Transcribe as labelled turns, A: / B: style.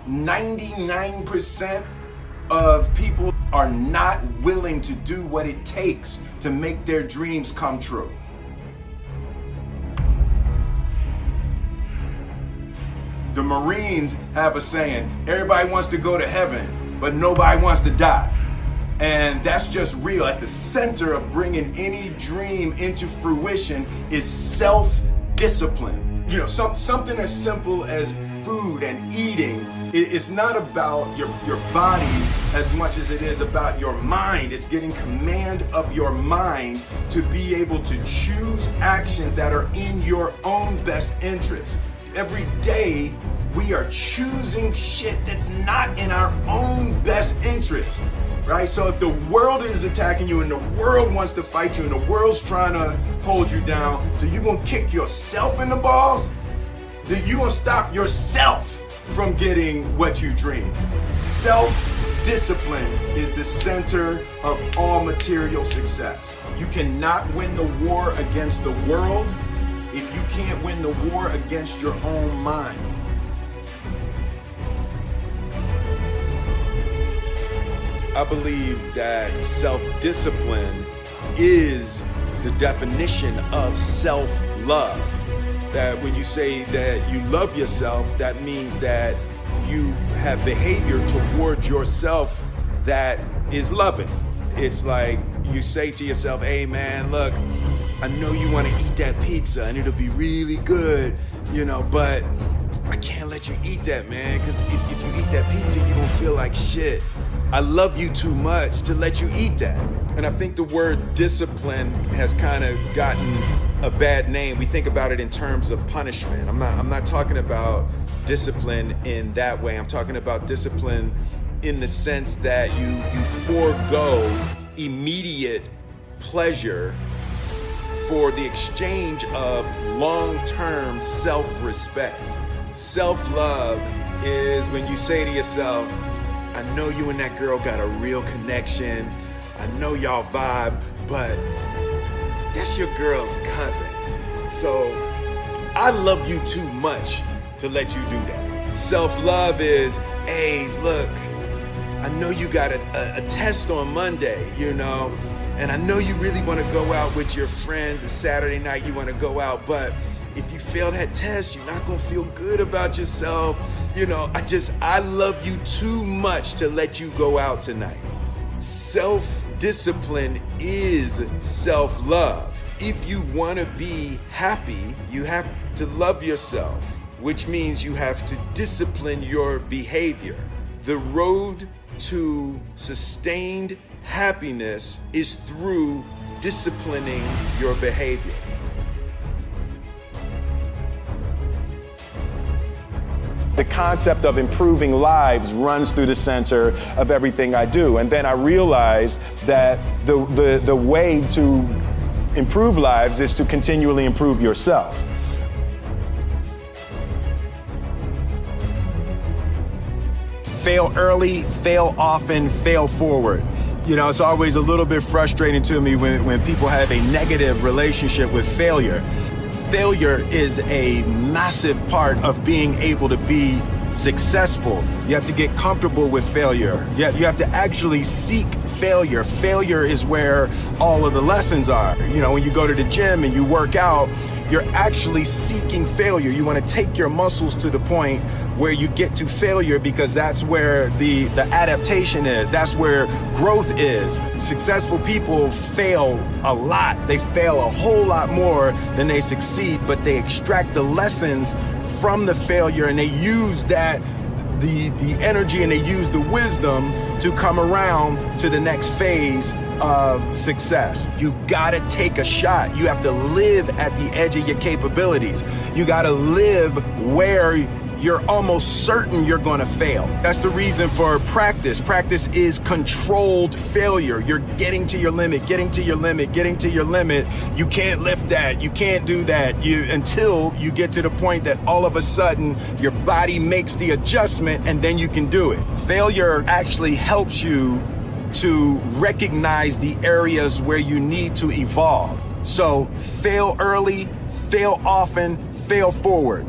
A: 99% of people are not willing to do what it takes to make their dreams come true. The Marines have a saying, everybody wants to go to heaven, but nobody wants to die. And that's just real. At the center of bringing any dream into fruition is self-discipline. You know, something as simple as food and eating. It's not about your body as much as it is about your mind. It's getting command of your mind to be able to choose actions that are in your own best interest. Every day, we are choosing shit that's not in our own best interest, right? So if the world is attacking you and the world wants to fight you and the world's trying to hold you down, so you're gonna kick yourself in the balls? You're gonna stop yourself from getting what you dream. Self-discipline is the center of all material success. You cannot win the war against the world if you can't win the war against your own mind. I believe that self-discipline is the definition of self-love. That when you say that you love yourself, that means that you have behavior towards yourself that is loving. It's like you say to yourself, hey man, look, I know you want to eat that pizza and it'll be really good, you know, but I can't let you eat that, man, because if you eat that pizza, you're gonna feel like shit. I love you too much to let you eat that. And I think the word discipline has kind of gotten a bad name. We think about it in terms of punishment. I'm not talking about discipline in that way. I'm talking about discipline in the sense that you forego immediate pleasure for the exchange of long-term self-respect. Self-love is when you say to yourself, I know you and that girl got a real connection. I know y'all vibe, but that's your girl's cousin. So I love you too much to let you do that. Self-love is, hey, look, I know you got a test on Monday, you know, and I know you really want to go out with your friends. It's Saturday night, you want to go out, but if you fail that test, you're not going to feel good about yourself. You know, I love you too much to let you go out tonight. Self-discipline is self-love. If you want to be happy, you have to love yourself, which means you have to discipline your behavior. The road to sustained happiness is through disciplining your behavior.
B: The concept of improving lives runs through the center of everything I do. And then I realized that the way to improve lives is to continually improve yourself.
A: Fail early, fail often, fail forward. You know, it's always a little bit frustrating to me when people have a negative relationship with failure. Failure is a massive part of being able to be successful. You have to get comfortable with failure. You have to actually seek failure. Failure is where all of the lessons are. You know, when you go to the gym and you work out, you're actually seeking failure. You want to take your muscles to the point where you get to failure, because that's where the adaptation is. That's where growth is. Successful people fail a lot. They fail a whole lot more than they succeed, but they extract the lessons from the failure and they use that, the energy, and they use the wisdom to come around to the next phase of success. You gotta take a shot. You have to live at the edge of your capabilities. You gotta live where you're almost certain you're gonna fail. That's the reason for practice. Practice is controlled failure. You're getting to your limit, getting to your limit, getting to your limit. You can't lift that, you can't do that, until you get to the point that all of a sudden your body makes the adjustment and then you can do it. Failure actually helps you to recognize the areas where you need to evolve. So fail early, fail often, fail forward.